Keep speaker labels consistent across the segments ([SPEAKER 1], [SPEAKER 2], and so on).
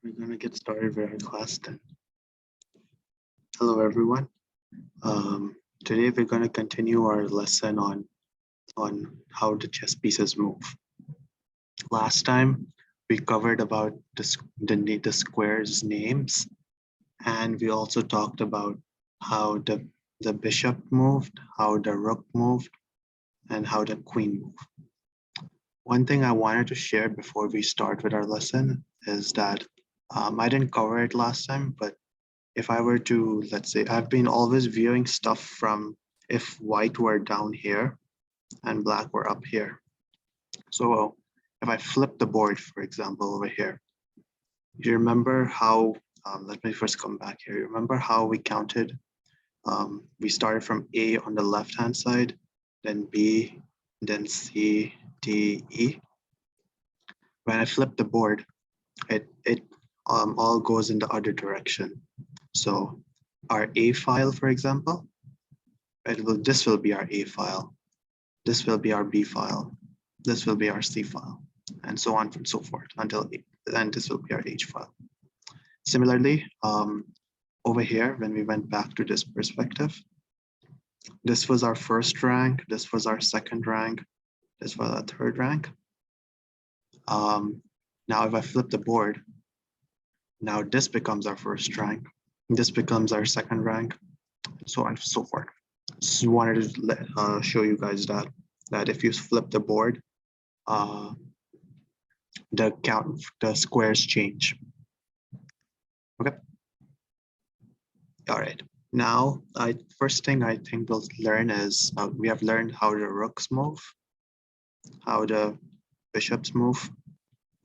[SPEAKER 1] We're going to get started with our class then. Hello, everyone. Today we're going to continue our lesson on how the chess pieces move. Last time we covered about the squares names, and we also talked about how the bishop moved, how the rook moved, and how the queen moved. One thing I wanted to share before we start with our lesson is that I didn't cover it last time, but if I were to, let's say, I've been always viewing stuff from if white were down here and black were up here. So if I flip the board, for example, over here, you remember how, let me first come back here. You remember how we counted? We started from A on the left-hand side, then B, then C, D, E. When I flip the board, it all goes in the other direction. So our A file, for example, this will be our A file. This will be our B file. This will be our C file, and so on and so forth until then this will be our H file. Similarly, over here, when we went back to this perspective, this was our first rank, this was our second rank, this was our third rank. Now, if I flip the board, now this becomes our first rank, this becomes our second rank, so on and so forth. Just wanted to show you guys that if you flip the board, the squares change. Okay. All right. Now, first thing I think we'll learn is we have learned how the rooks move, how the bishops move,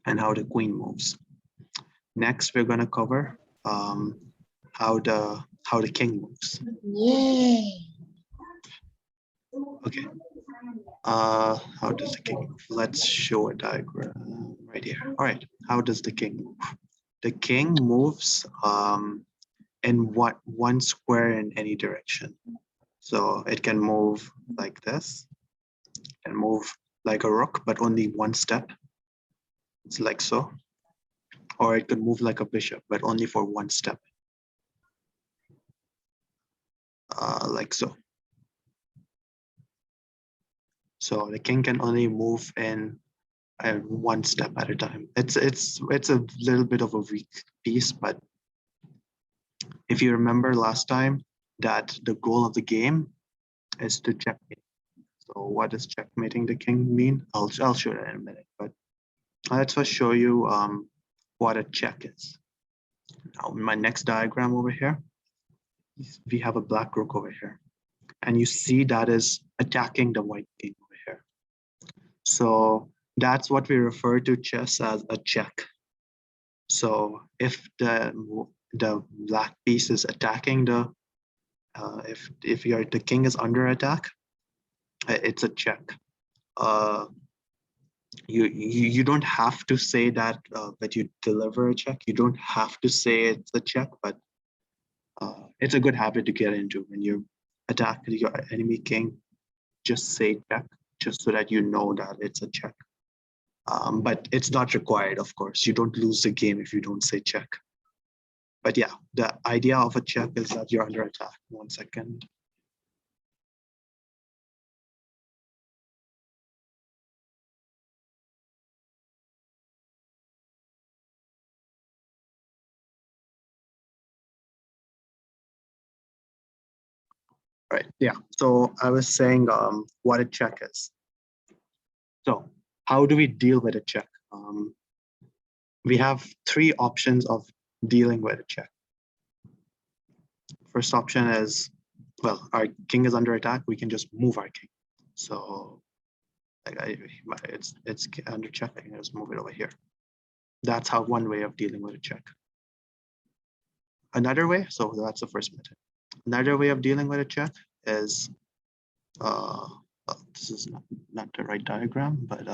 [SPEAKER 1] and how the queen moves. Next, we're going to cover how the king moves. Yay. Okay. How does the king move? Let's show a diagram right here. All right. How does the king move? The king moves in one square in any direction. So it can move like this, and move like a rook, but only one step. It's like so. Or it could move like a bishop, but only for one step. Like so. So the king can only move in one step at a time. It's a little bit of a weak piece, but if you remember last time that the goal of the game is to checkmate. So what does checkmating the king mean? I'll show that in a minute, but let's first show you what a check is. Now in my next diagram over here, we have a black rook over here, and you see that is attacking the white king over here. So that's what we refer to chess as a check. So if the black piece is attacking the if the king is under attack, it's a check. You don't have to say that you deliver a check. You don't have to say it's a check, but it's a good habit to get into. When you attack your enemy king, just say check, just so that you know that it's a check. But it's not required, of course. You don't lose the game if you don't say check. But yeah, the idea of a check is that you're under attack. 1 second. Right, yeah. So I was saying what a check is. So how do we deal with a check? We have 3 options of dealing with a check. First option is, well, our king is under attack. We can just move our king. So it's under check. I can just move it over here. That's how one way of dealing with a check. Another way, so that's the first method. Another way of dealing with a check is, well, this is not the right diagram, but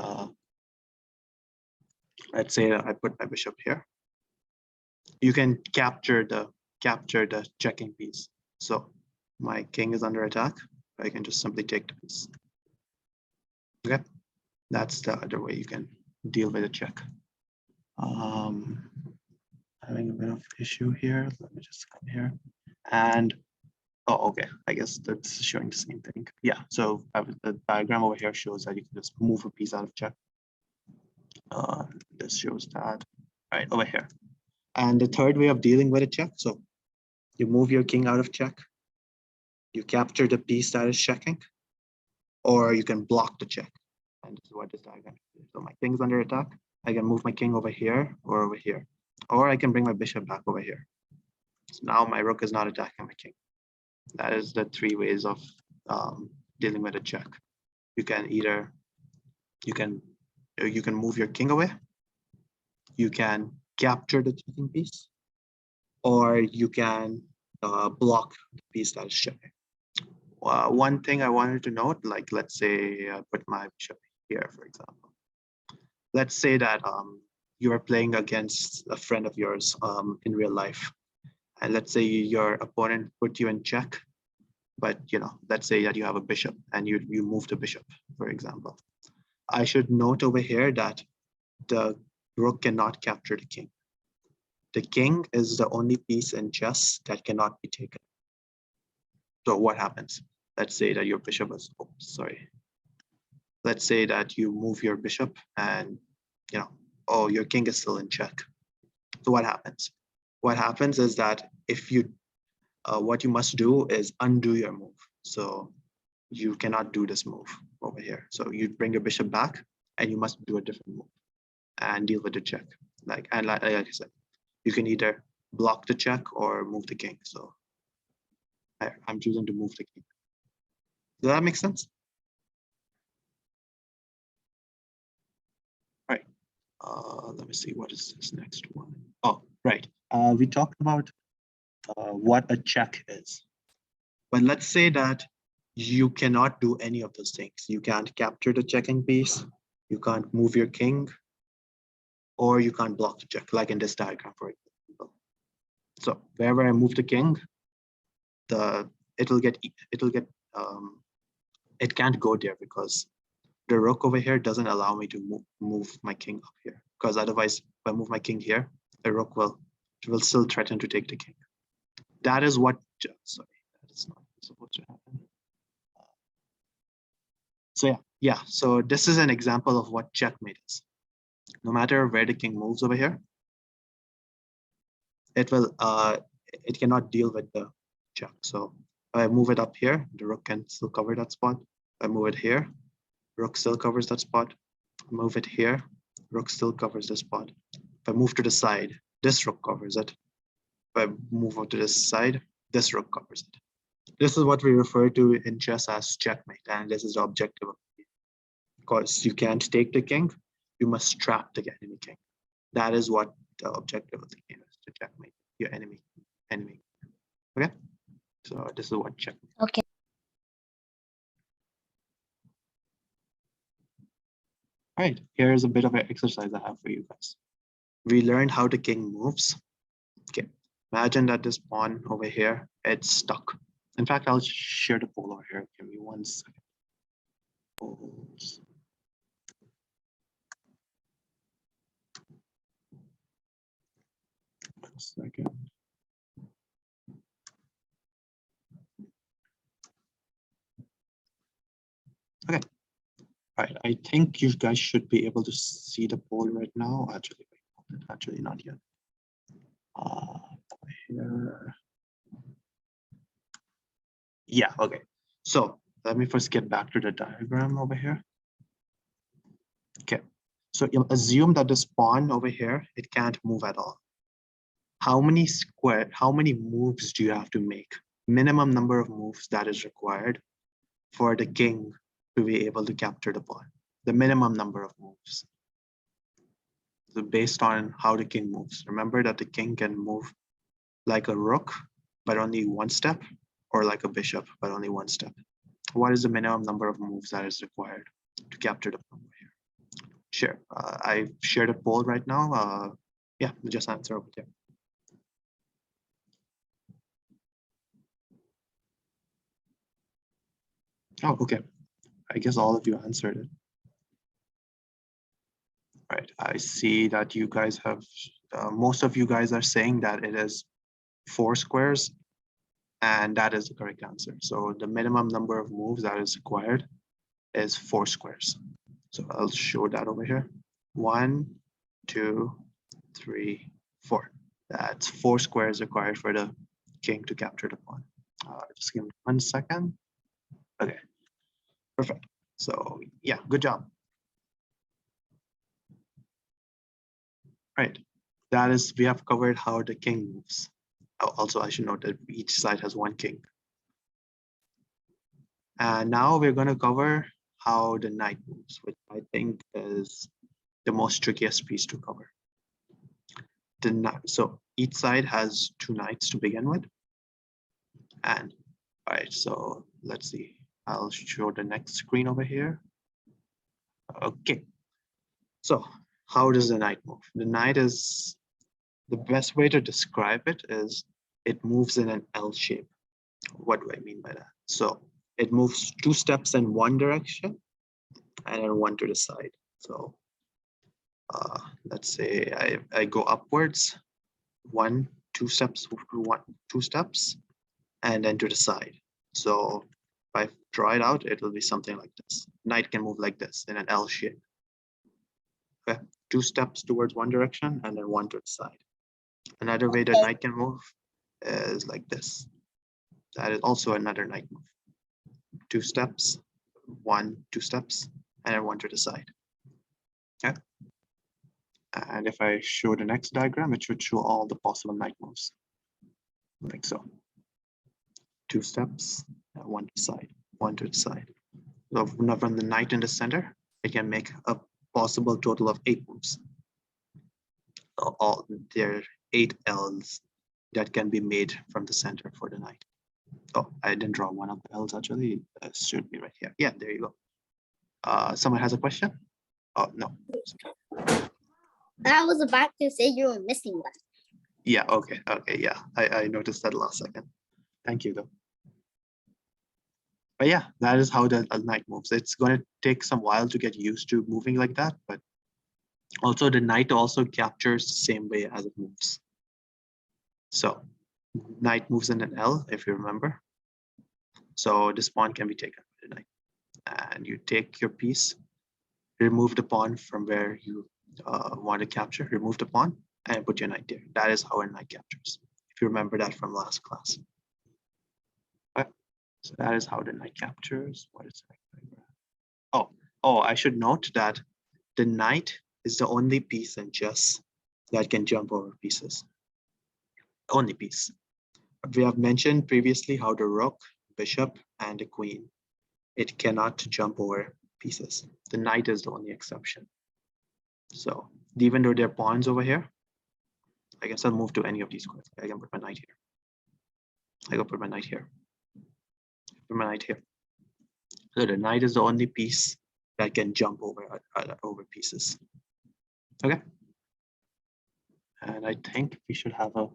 [SPEAKER 1] let's say I put my bishop here. You can capture the checking piece. So my king is under attack. I can just simply take the piece. Okay, that's the other way you can deal with a check. having a bit of issue here. Let me just come here. And, oh, okay. I guess that's showing the same thing. Yeah, so the diagram over here shows that you can just move a piece out of check. This shows that right over here. And the third way of dealing with a check, so you move your king out of check, you capture the piece that is checking, or you can block the check. And this is what this diagram is. So my king's under attack. I can move my king over here or over here, or I can bring my bishop back over here. So now my rook is not attacking my king. That is the three ways of dealing with a check. You can either you can move your king away, you can capture the checking piece, or you can block the piece that is checking. One thing I wanted to note, like let's say I put my bishop here, for example. Let's say that you are playing against a friend of yours in real life, and let's say your opponent put you in check, but let's say that you have a bishop and you move the bishop, for example. I should note over here that the rook cannot capture the king. The king is the only piece in chess that cannot be taken. So what happens? Let's say that your bishop is, oh, sorry. Let's say that you move your bishop and, oh, your king is still in check. So what happens? What happens is that if you, what you must do is undo your move. So you cannot do this move over here. So you bring your bishop back and you must do a different move and deal with the check. Like I said, you can either block the check or move the king. So I'm choosing to move the king. Does that make sense? All right. Let me see, what is this next one? Oh, right. We talked about what a check is. But let's say that you cannot do any of those things. You can't capture the checking piece, you can't move your king, or you can't block the check, like in this diagram, for example. So wherever I move the king, it can't go there because the rook over here doesn't allow me to move my king up here. Because otherwise, if I move my king here, the rook will still threaten to take the king. That is what, sorry, that is not supposed to happen. So yeah, so this is an example of what checkmate is. No matter where the king moves over here, it cannot deal with the check. So if I move it up here, the rook can still cover that spot. If I move it here, rook still covers that spot. Move it here, rook still covers this spot. If I move to the side, this rook covers it. If I move over to this side, this rook covers it. This is what we refer to in chess as checkmate, and this is the objective of it. Because you can't take the king, you must trap the enemy king. That is what the objective of the game is, to checkmate your enemy. Okay, so this is what checkmate.
[SPEAKER 2] Okay.
[SPEAKER 1] All right, here's a bit of an exercise I have for you guys. We learned how the king moves. Okay, imagine that this pawn over here, it's stuck. In fact, I'll share the poll over here. Give me 1 second. Polls. One second. Okay. All right, I think you guys should be able to see the poll right now. Actually not yet. Here. Yeah, okay. So let me first get back to the diagram over here. Okay, so you'll assume that this pawn over here, it can't move at all. How many moves do you have to make? Minimum number of moves that is required for the king to be able to capture the pawn. The minimum number of moves. So based on how the king moves. Remember that the king can move like a rook, but only one step, or like a bishop, but only one step. What is the minimum number of moves that is required to capture the pawn here? Sure, I've shared a poll right now. Yeah, just answer over there. Oh, okay. I guess all of you answered it. All right, I see that you guys have Most of you guys are saying that it is 4 squares, and that is the correct answer. So the minimum number of moves that is required is 4 squares. So I'll show that over here. 1, 2, 3, 4. That's 4 squares required for the king to capture the pawn. Just give me 1 second. Okay, perfect. So yeah, good job. Right, that is, we have covered how the king moves. Also, I should note that each side has 1 king. And now we're going to cover how the knight moves, which I think is the most trickiest piece to cover. So each side has 2 knights to begin with. And all right, so let's see. I'll show the next screen over here. Okay, so how does the knight move? The knight is, the best way to describe it is it moves in an L shape. What do I mean by that? So it moves 2 steps in one direction and then 1 to the side. So let's say I go upwards, 1, 2 steps, 2 steps, and then to the side. So if I draw it out, it will be something like this. Knight can move like this in an L shape. Okay, 2 steps towards one direction and then 1 to the side. Another way the knight can move is like this. That is also another knight move. 2 steps, 1, 2 steps, and then 1 to the side. Okay. And if I show the next diagram, it should show all the possible knight moves. Like so. 2 steps, 1 to the side, 1 to the side. So from the knight in the center, it can make a possible total of 8 moves. So there are 8 L's that can be made from the center for the knight. Oh, I didn't draw one of the L's actually. It should be right here. Yeah, there you go. Someone has a question? Oh, no.
[SPEAKER 2] I was about to say you were missing one.
[SPEAKER 1] Yeah, okay, yeah. I noticed that last second. Thank you, though. But yeah, that is how the knight moves. It's going to take some while to get used to moving like that, but also the knight also captures the same way as it moves. So knight moves in an L, if you remember. So this pawn can be taken by the knight. And you take your piece, remove the pawn from where you want to capture, remove the pawn, and put your knight there. That is how a knight captures, if you remember that from last class. Okay. So that is how the knight captures. What is that? Oh, I should note that the knight is the only piece in chess that can jump over pieces. Only piece. We have mentioned previously how the rook, bishop, and the queen, it cannot jump over pieces. The knight is the only exception. So even though there are pawns over here, I guess I'll move to any of these squares. I can put my knight here. I can put my knight here. Put my knight here. So the knight is the only piece that can jump over pieces. Okay. And I think we should have a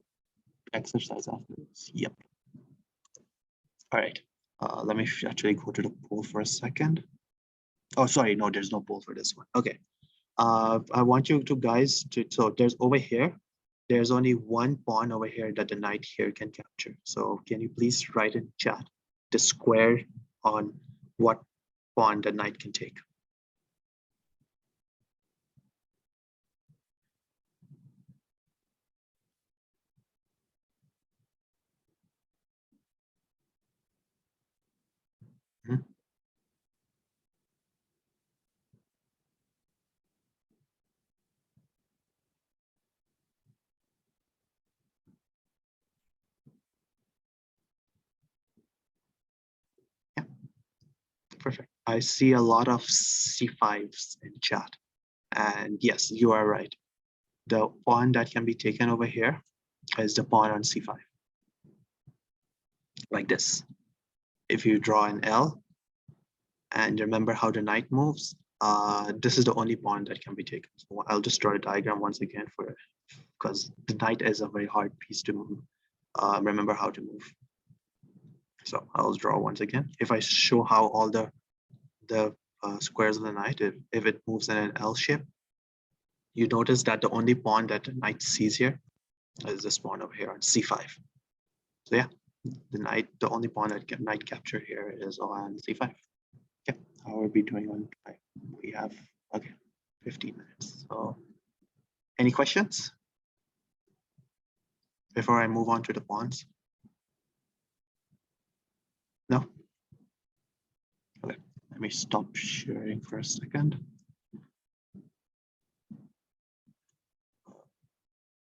[SPEAKER 1] exercise after this. Yep. All right. Let me actually go to the poll for a second. Oh, sorry. No, there's no poll for this one. Okay. I want you to guys to, so there's over here, there's only 1 pawn over here that the knight here can capture. So can you please write in chat the square on what pawn the knight can take? Hmm? Yeah, perfect. I see a lot of C5s in chat. And yes, you are right. The pawn that can be taken over here is the pawn on C5. Like this. If you draw an L and remember how the knight moves, this is the only pawn that can be taken. So I'll just draw a diagram once again for it, because the knight is a very hard piece to move. Remember how to move. So I'll draw once again. If I show how all the squares of the knight, if it moves in an L shape, you notice that the only pawn that the knight sees here is this pawn over here on c5. So yeah, the only pawn that knight capture here is on c5. Okay, how are we doing on time? We have, okay, 15 minutes. So any questions before I move on to the pawns? No? Okay, let me stop sharing for a second.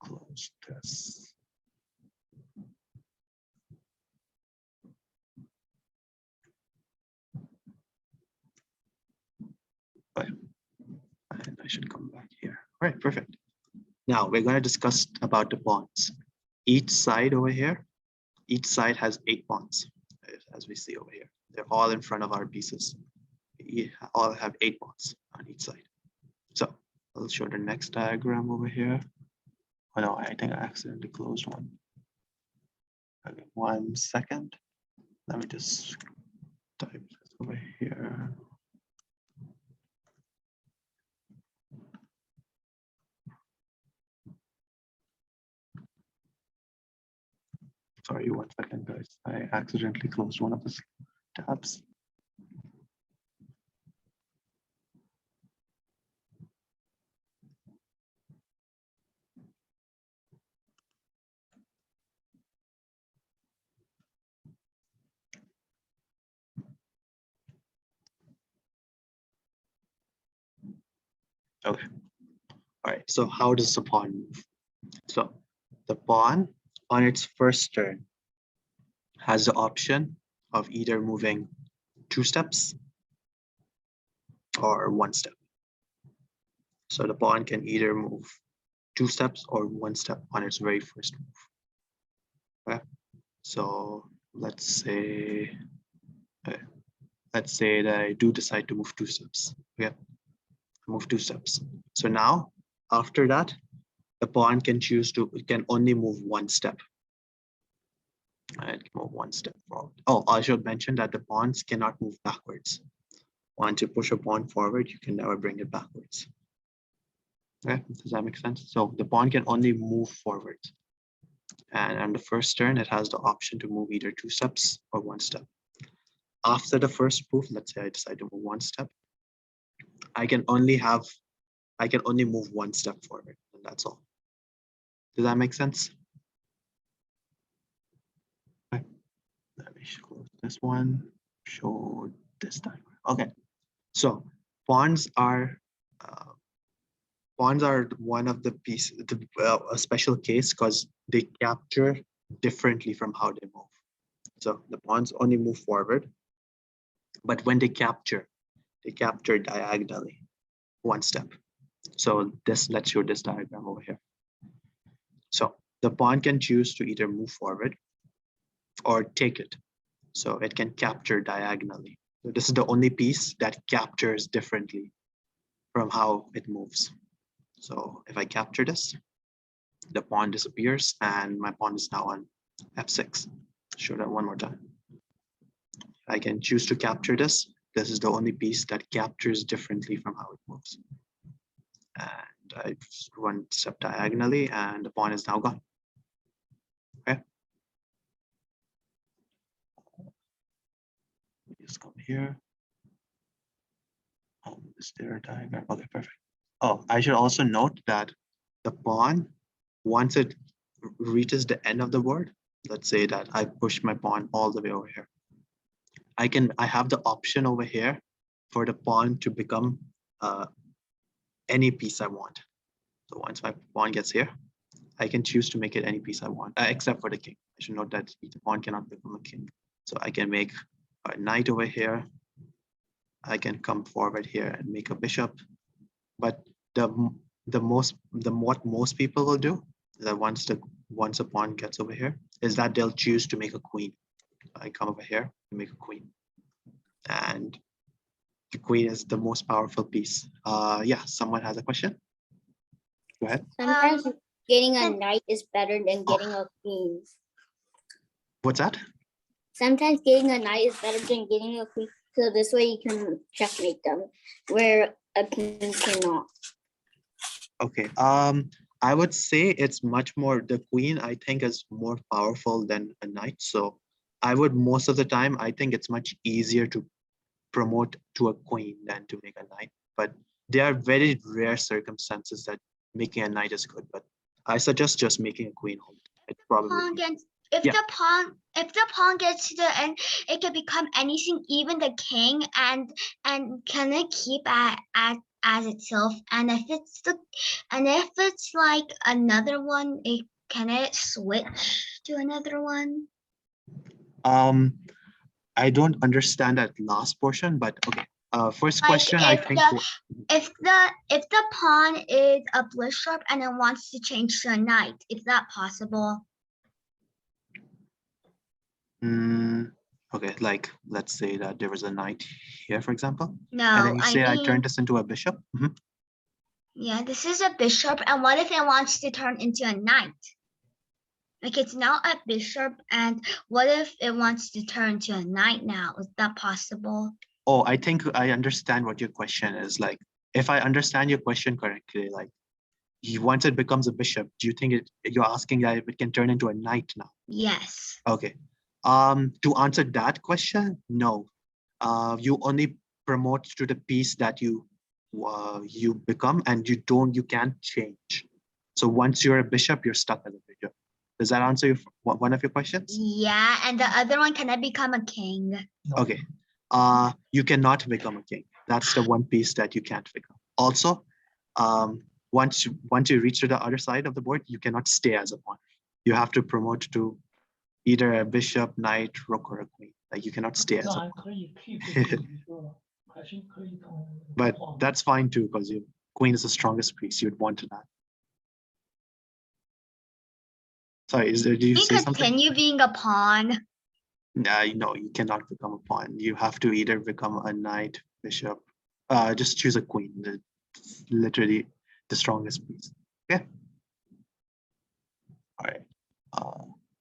[SPEAKER 1] Close this. Okay. And I should come back here. All right, perfect. Now we're going to discuss about the pawns. Each side over here, each side has 8 pawns, as we see over here. They're all in front of our pieces. We all have 8 pawns on each side. So I'll show the next diagram over here. Oh no, I think I accidentally closed one. Okay, 1 second. Let me just type this over here. Sorry, 1 second, guys. I accidentally closed one of the tabs. Okay. All right. So how does the pawn move? So the pawn on its first turn has the option of either moving 2 steps or 1 step. So the pawn can either move 2 steps or 1 step on its very first move. Okay. So let's say that I do decide to move 2 steps. Okay. Move 2 steps. So now after that, the pawn can choose to, it can only move 1 step. And move 1 step forward. Oh, I should mention that the pawns cannot move backwards. Once you push a pawn forward, you can never bring it backwards. Okay, does that make sense? So the pawn can only move forward. And on the first turn, it has the option to move either 2 steps or 1 step. After the first move, let's say I decide to move 1 step, I can only move 1 step forward, and that's all. Does that make sense? Okay. Let me close this one, show this diagram. Okay, so pawns are one of the pieces, a special case because they capture differently from how they move. So the pawns only move forward, but when they capture diagonally 1 step. So let's show this diagram over here. So the pawn can choose to either move forward or take it. So it can capture diagonally. So this is the only piece that captures differently from how it moves. So if I capture this, the pawn disappears and my pawn is now on f6. Show that one more time. I can choose to capture this. This is the only piece that captures differently from how it moves. And I just 1 step diagonally and the pawn is now gone. Okay. Just come here. Is there a diagram? Okay, perfect. Oh, I should also note that the pawn, once it reaches the end of the board, let's say that I push my pawn all the way over here. I have the option over here for the pawn to become any piece I want. So once my pawn gets here, I can choose to make it any piece I want, except for the king. I should note that the pawn cannot become a king. So I can make a knight over here. I can come forward here and make a bishop. But what most people will do is that once a pawn gets over here, is that they'll choose to make a queen. I come over here and make a queen. And the queen is the most powerful piece. Yeah, someone has a question? Go ahead.
[SPEAKER 2] Sometimes getting a knight is better than getting a queen.
[SPEAKER 1] What's that?
[SPEAKER 2] Sometimes getting a knight is better than getting a queen. So this way you can checkmate them, where a king cannot.
[SPEAKER 1] Okay. I would say it's much more, the queen, I think, is more powerful than a knight. So I would, most of the time, I think it's much easier to promote to a queen than to make a knight. But there are very rare circumstances that making a knight is good. But I suggest just making a queen. It's probably
[SPEAKER 3] Pawn gets, if
[SPEAKER 1] Yeah.
[SPEAKER 3] the pawn gets to the end, it can become anything, even the king, and can it keep as itself? And if it's like another one, can it switch to another one?
[SPEAKER 1] I don't understand that last portion, but okay. First
[SPEAKER 3] Like
[SPEAKER 1] question, I think.
[SPEAKER 3] if the pawn is a bishop and it wants to change to a knight, is that possible?
[SPEAKER 1] Okay, like let's say that there was a knight here, for example, and
[SPEAKER 3] No,
[SPEAKER 1] then you say I turned this into a bishop.
[SPEAKER 3] yeah, this is a bishop, and what if it wants to turn into a knight? Like it's now a bishop, and what if it wants to turn to a knight now? Is that possible?
[SPEAKER 1] Oh, I think I understand what your question is. Like, if I understand your question correctly, like, once it becomes a bishop, do you think you're asking that if it can turn into a knight now?
[SPEAKER 3] Yes.
[SPEAKER 1] Okay. To answer that question, no. You only promote to the piece that you become, and you can't change. So once you're a bishop, you're stuck as a bishop. Does that answer one of your questions?
[SPEAKER 3] Yeah, and the other one, can I become a king?
[SPEAKER 1] Okay. You cannot become a king. That's the one piece that you can't become. Also, once you reach to the other side of the board, you cannot stay as a pawn. You have to promote to either a bishop, knight, rook, or a queen. Like you cannot stay as a pawn. But that's fine too, because your queen is the strongest piece. You'd want to that. Sorry, did you say something?
[SPEAKER 3] Continue being a pawn.
[SPEAKER 1] No, you cannot become a pawn. You have to either become a knight, bishop. Just choose a queen. It's literally the strongest piece. Okay. All right.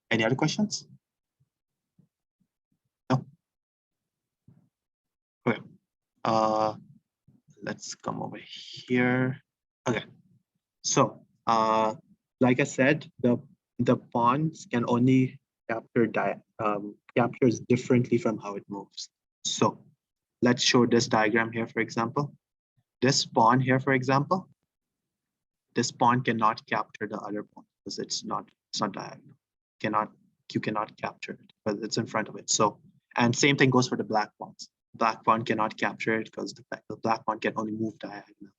[SPEAKER 1] Any other questions? No. Okay. Let's come over here. Okay. So, like I said, the pawns can only captures differently from how it moves. So, let's show this diagram here, for example. This pawn here, for example, this pawn cannot capture the other pawn because it's not diagonal. You cannot capture it, but it's in front of it. So, and same thing goes for the black pawns. Black pawn cannot capture it because the black pawn can only move diagonal.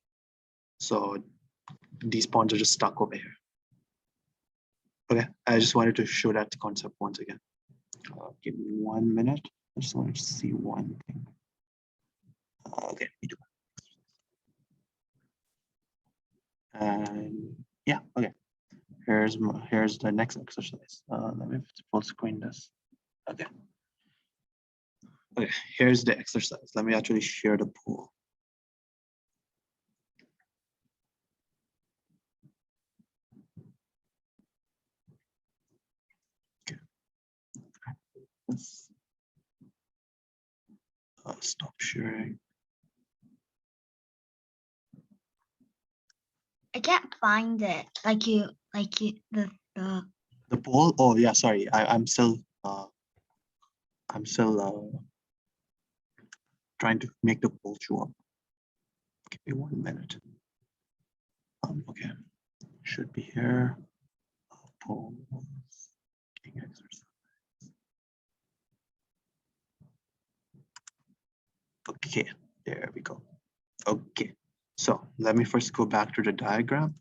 [SPEAKER 1] So these pawns are just stuck over here. Okay, I just wanted to show that concept once again. Give me 1 minute. I just wanted to see one thing. Okay, me too. And yeah, okay. Here's the next exercise. Let me full screen this. Okay. Okay, here's the exercise. Let me actually share the pool. Okay. Let's stop sharing.
[SPEAKER 3] I can't find it. The
[SPEAKER 1] poll. Oh yeah, sorry. I'm still trying to make the poll show up. Give me 1 minute. Okay, should be here. Polls. Exercise. Okay, there we go. Okay, so let me first go back to the diagram.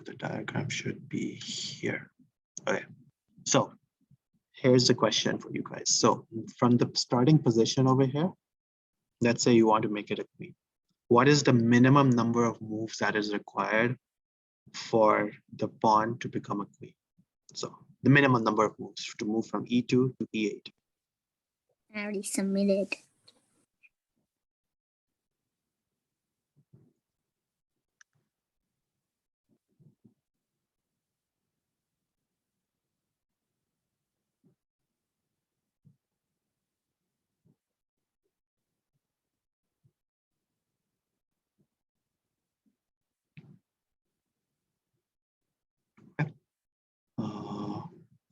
[SPEAKER 1] The diagram should be here. Okay, so here's the question for you guys. So from the starting position over here, let's say you want to make it a queen. What is the minimum number of moves that is required for the pawn to become a queen? So the minimum number of moves to move from E2 to E8.
[SPEAKER 2] I already submitted.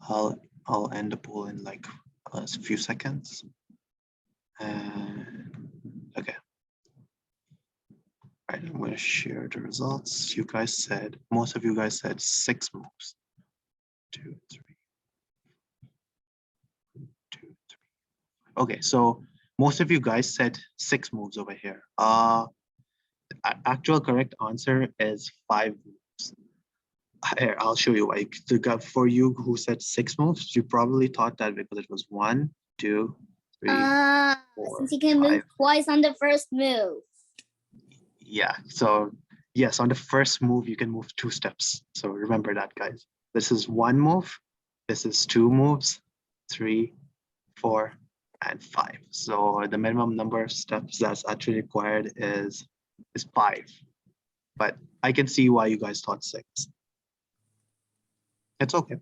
[SPEAKER 1] I'll end the poll in like a few seconds. And okay. All right, I'm going to share the results. You guys said, most of you guys said 6 moves. 2, 3, 2, 3. Okay, so most of you guys said 6 moves over here. Actual correct answer is 5 moves. Here, I'll show you why. For you who said 6 moves, you probably thought that because it was 1, 2, 3, 4,
[SPEAKER 2] Since you can
[SPEAKER 1] 5.
[SPEAKER 2] move twice on the first move.
[SPEAKER 1] Yeah, so yes, on the first move, you can move 2 steps. So remember that, guys. This is 1 move, this is 2 moves, 3, 4, and 5. So the minimum number of steps that's actually required is 5. But I can see why you guys thought 6. It's okay.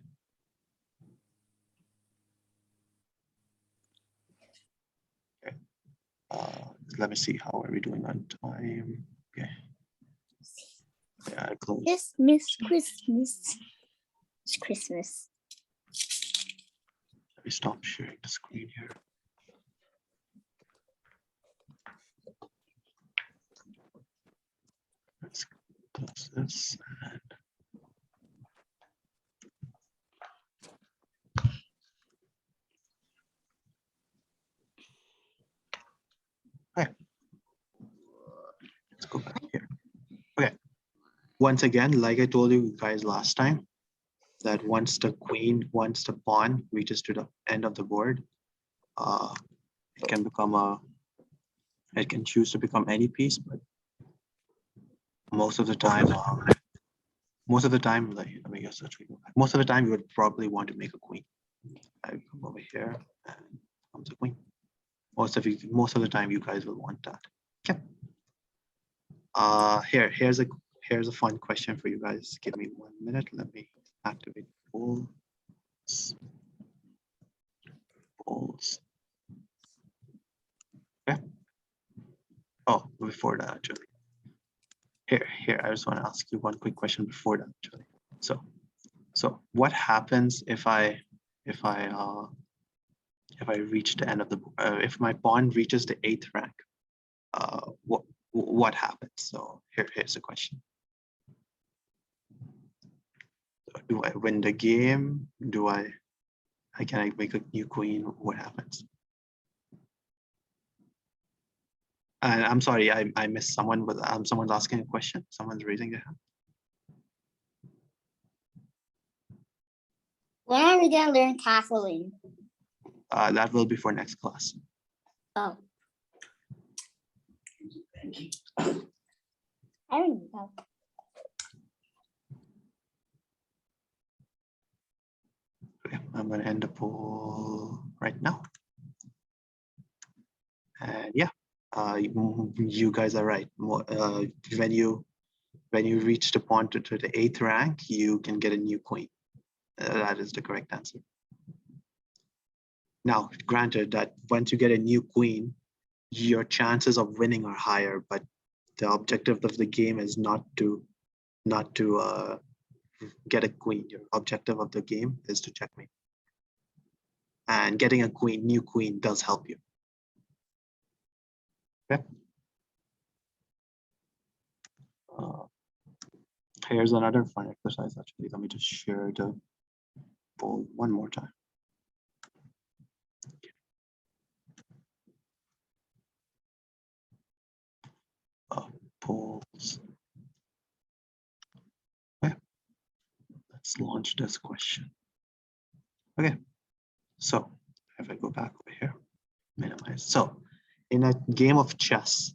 [SPEAKER 1] Okay. Let me see, how are we doing on time? Okay. Yeah, I close.
[SPEAKER 2] Christmas. It's Christmas.
[SPEAKER 1] Let me stop sharing the screen here. Let's close this and okay. Let's go back here. Okay. Once again, like I told you guys last time, that once the pawn reaches to the end of the board, it can become it can choose to become any piece, but most of the time, like, most of the time you would probably want to make a queen. I come over here and comes a queen. Most of the time you guys will want that. Okay. Here's a fun question for you guys. Give me 1 minute. Let me activate polls. Okay. Oh, before that, actually. Here, I just want to ask you one quick question before that, actually. So what happens if I reach the end of the if my pawn reaches the 8th rank? What happens? So here's the question. Do I win the game? Can I make a new queen? What happens? And I'm sorry, I missed someone, but someone's asking a question. Someone's raising their hand.
[SPEAKER 2] When are we gonna learn castling?
[SPEAKER 1] That will be for next class.
[SPEAKER 2] Oh. I don't know.
[SPEAKER 1] Okay, I'm gonna end the poll right now. And yeah, you guys are right. When you reach the pawn to the 8th rank, you can get a new queen. That is the correct answer. Now, granted that once you get a new queen, your chances of winning are higher, but the objective of the game is not to get a queen. Your objective of the game is to checkmate. And getting a new queen does help you. Okay. Here's another fun exercise, actually. Let me just share the poll one more time. Polls. Okay. Let's launch this question. Okay. So if I go back over here, minimize. So in a game of chess,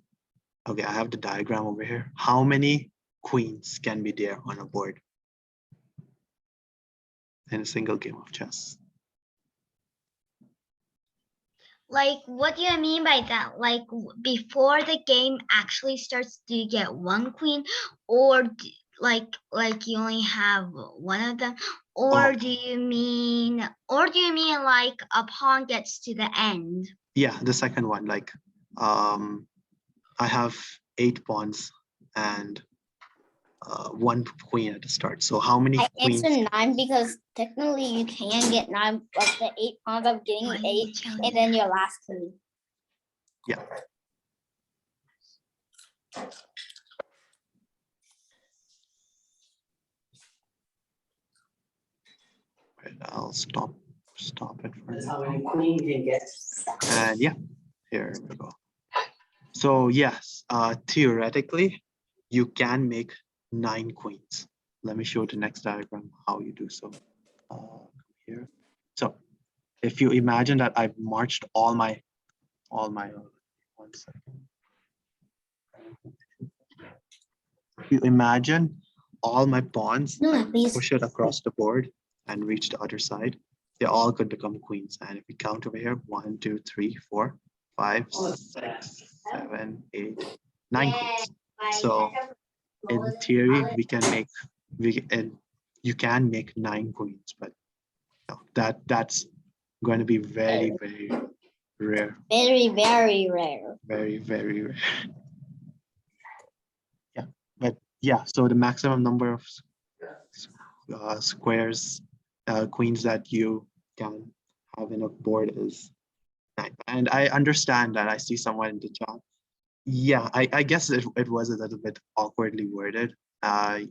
[SPEAKER 1] okay, I have the diagram over here. How many queens can be there on a board in a single game of chess?
[SPEAKER 3] Like, what do you mean by that? Like, before the game actually starts, do you get 1 queen, or like you only have 1 of them, or do you mean like a pawn gets to the end?
[SPEAKER 1] Yeah, the second one. Like, I have 8 pawns, and one queen at the start. So how many
[SPEAKER 2] I
[SPEAKER 1] queens?
[SPEAKER 2] answered 9 because technically you can get 9, like the 8 pawns of getting
[SPEAKER 3] Why
[SPEAKER 2] 8,
[SPEAKER 3] challenge
[SPEAKER 2] and then your last 2.
[SPEAKER 1] Yeah. Right, I'll stop it for
[SPEAKER 4] That's
[SPEAKER 1] now.
[SPEAKER 4] how many queens you get.
[SPEAKER 1] And yeah, here we go. So yes, theoretically, you can make 9 queens. Let me show the next diagram how you do so. Here. So if you imagine that I've marched all my 1 second. If you imagine all my pawns,
[SPEAKER 2] No, please.
[SPEAKER 1] push it across the board and reach the other side, they all could become queens. And if we count over here, 1, 2, 3, 4, 5, 6, 7, 8, 9 queens. So in theory, you can make 9 queens, but no, that's going to be very, very rare.
[SPEAKER 2] Very, very rare.
[SPEAKER 1] Very, very rare. Yeah, but yeah, so the maximum number of squares, queens that you can have in a board is 9. And I understand that. I see someone in the chat. Yeah, I guess it was a little bit awkwardly worded.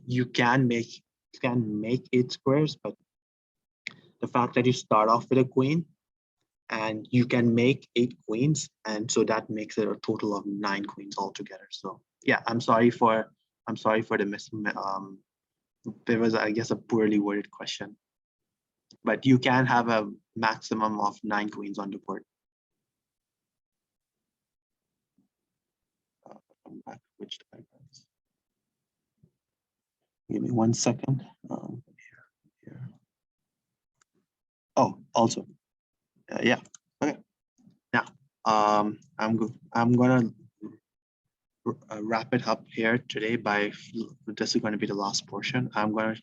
[SPEAKER 1] You can make 8 squares, but the fact that you start off with a queen and you can make 8 queens, and so that makes it a total of 9 queens altogether. So yeah, I'm sorry for the there was, I guess, a poorly worded question, but you can have a maximum of 9 queens on the board. Which diagrams? Give me 1 second. Here. Oh, also, yeah. Okay. Now, I'm gonna wrap it up here today by, this is going to be the last portion. I'm going to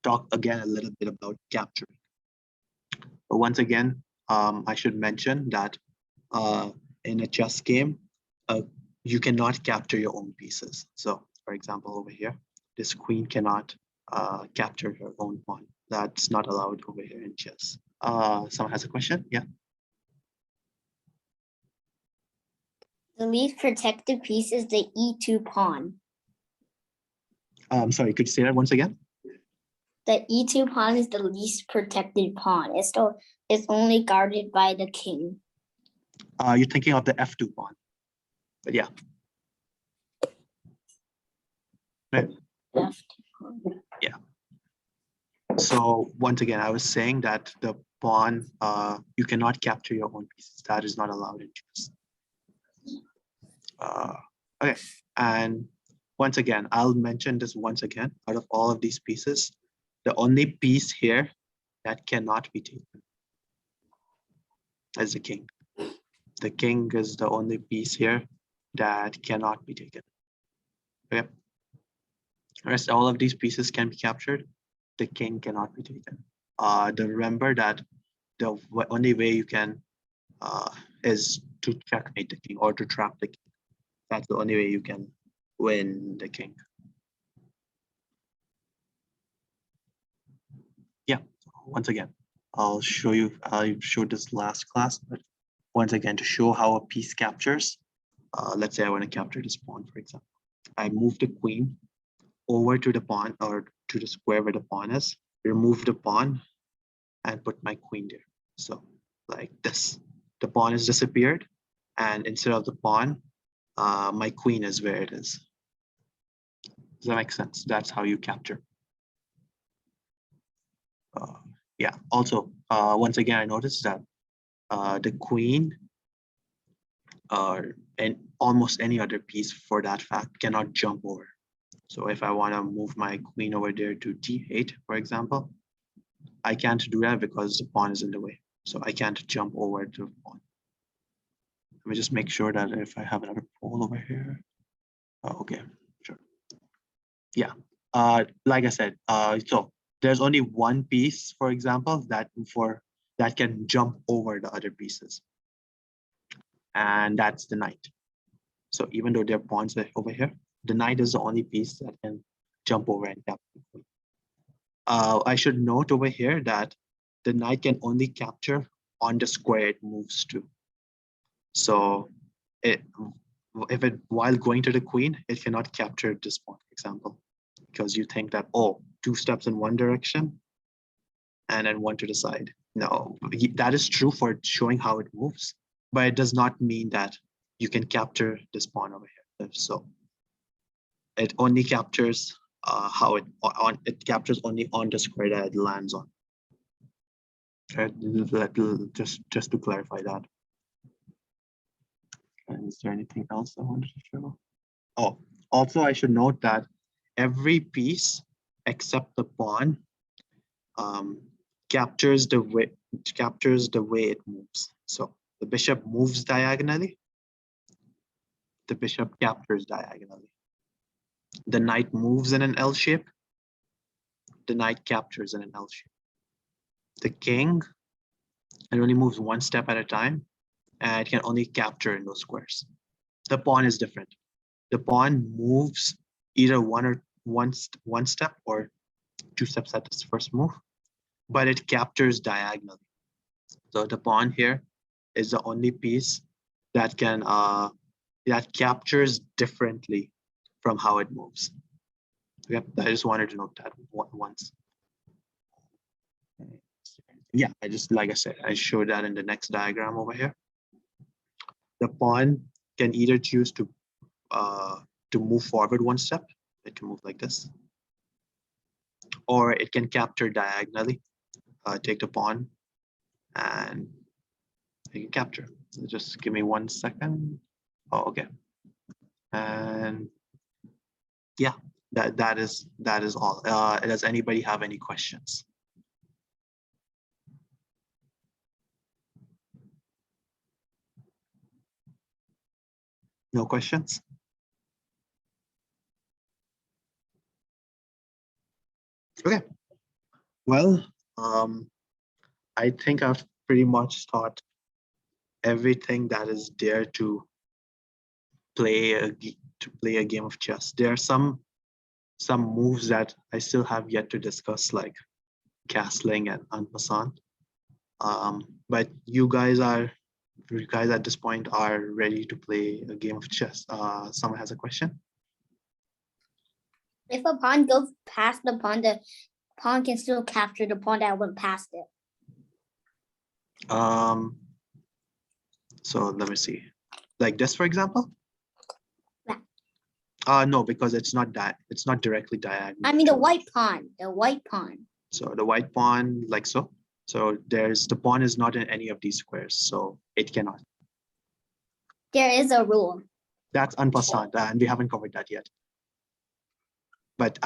[SPEAKER 1] talk again a little bit about capturing. But once again, I should mention that in a chess game, you cannot capture your own pieces. So for example, over here, this queen cannot capture her own pawn. That's not allowed over here in chess. Someone has a question? Yeah.
[SPEAKER 2] The least protected piece is the E2 pawn.
[SPEAKER 1] Sorry, could you say that once again?
[SPEAKER 2] The E2 pawn is the least protected pawn. It's only guarded by the king.
[SPEAKER 1] You're thinking of the F2 pawn. But yeah. Right. Yeah. So once again, I was saying that the pawn, you cannot capture your own pieces. That is not allowed in chess. Okay, and once again, I'll mention this once again. Out of all of these pieces, the only piece here that cannot be taken is the king. The king is the only piece here that cannot be taken. Okay. The rest, all of these pieces can be captured. The king cannot be taken. Remember that the only way you can is to checkmate the king or to trap the king. That's the only way you can win the king. Yeah, once again, I showed this last class, but once again, to show how a piece captures, let's say I want to capture this pawn, for example. I move the queen over to the pawn or to the square where the pawn is, remove the pawn and put my queen there. So like this, the pawn has disappeared, and instead of the pawn, my queen is where it is. Does that make sense? That's how you capture. Yeah, also, once again, I noticed that the queen and almost any other piece for that fact cannot jump over. So if I want to move my queen over there to d8, for example, I can't do that because the pawn is in the way. So I can't jump over to the pawn. Let me just make sure that if I have another pole over here. Okay, sure. Yeah, like I said, so there's only one piece, for example, that can jump over the other pieces. And that's the knight. So even though there are pawns over here, the knight is the only piece that can jump over and capture the queen. I should note over here that the knight can only capture on the square it moves to. So while going to the queen, it cannot capture this pawn, for example, because you think that, oh, 2 steps in one direction and then 1 to the side. No, that is true for showing how it moves, but it does not mean that you can capture this pawn over here. So it only captures it captures only on the square that it lands on. Okay, just to clarify that. And is there anything else I wanted to show? Oh, also I should note that every piece except the pawn captures the way it moves. So the bishop moves diagonally. The bishop captures diagonally. The knight moves in an L shape. The knight captures in an L shape. The king, it only moves 1 step at a time, and it can only capture in those squares. The pawn is different. The pawn moves either one step or 2 steps at its first move, but it captures diagonally. So the pawn here is the only piece that can that captures differently from how it moves. Yep, I just wanted to note that once. Yeah, like I said, I showed that in the next diagram over here. The pawn can either choose to move forward 1 step. It can move like this, or it can capture diagonally. Take the pawn, and you can capture. So just give me 1 second. Oh, okay. And yeah, that is all. Does anybody have any questions? No questions? Okay. Well, I think I've pretty much taught everything that is there to play a game of chess. There are some moves that I still have yet to discuss, like castling and en passant. But you guys at this point are ready to play a game of chess. Someone has a question?
[SPEAKER 2] If a pawn goes past the pawn can still capture the pawn that went past it.
[SPEAKER 1] So let me see. Like this, for example?
[SPEAKER 2] Yeah.
[SPEAKER 1] No, because it's not directly diagonal.
[SPEAKER 2] I mean the white pawn. The white pawn.
[SPEAKER 1] So the white pawn, like so. So the pawn is not in any of these squares, so it cannot.
[SPEAKER 2] There is a rule.
[SPEAKER 1] That's en passant, and we haven't covered that yet. But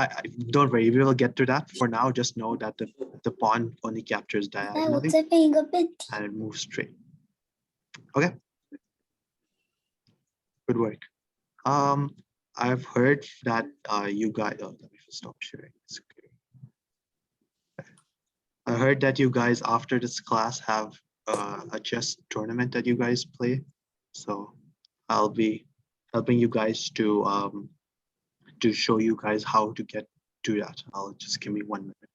[SPEAKER 1] don't worry, we will get to that. For now, just know that the pawn only captures diagonally and it moves straight. Okay. Good work. I've heard that you guys. Oh, let me stop sharing. I heard that you guys after this class have a chess tournament that you guys play. So I'll be helping you guys to show you guys how to get to that. I'll just give me 1 minute.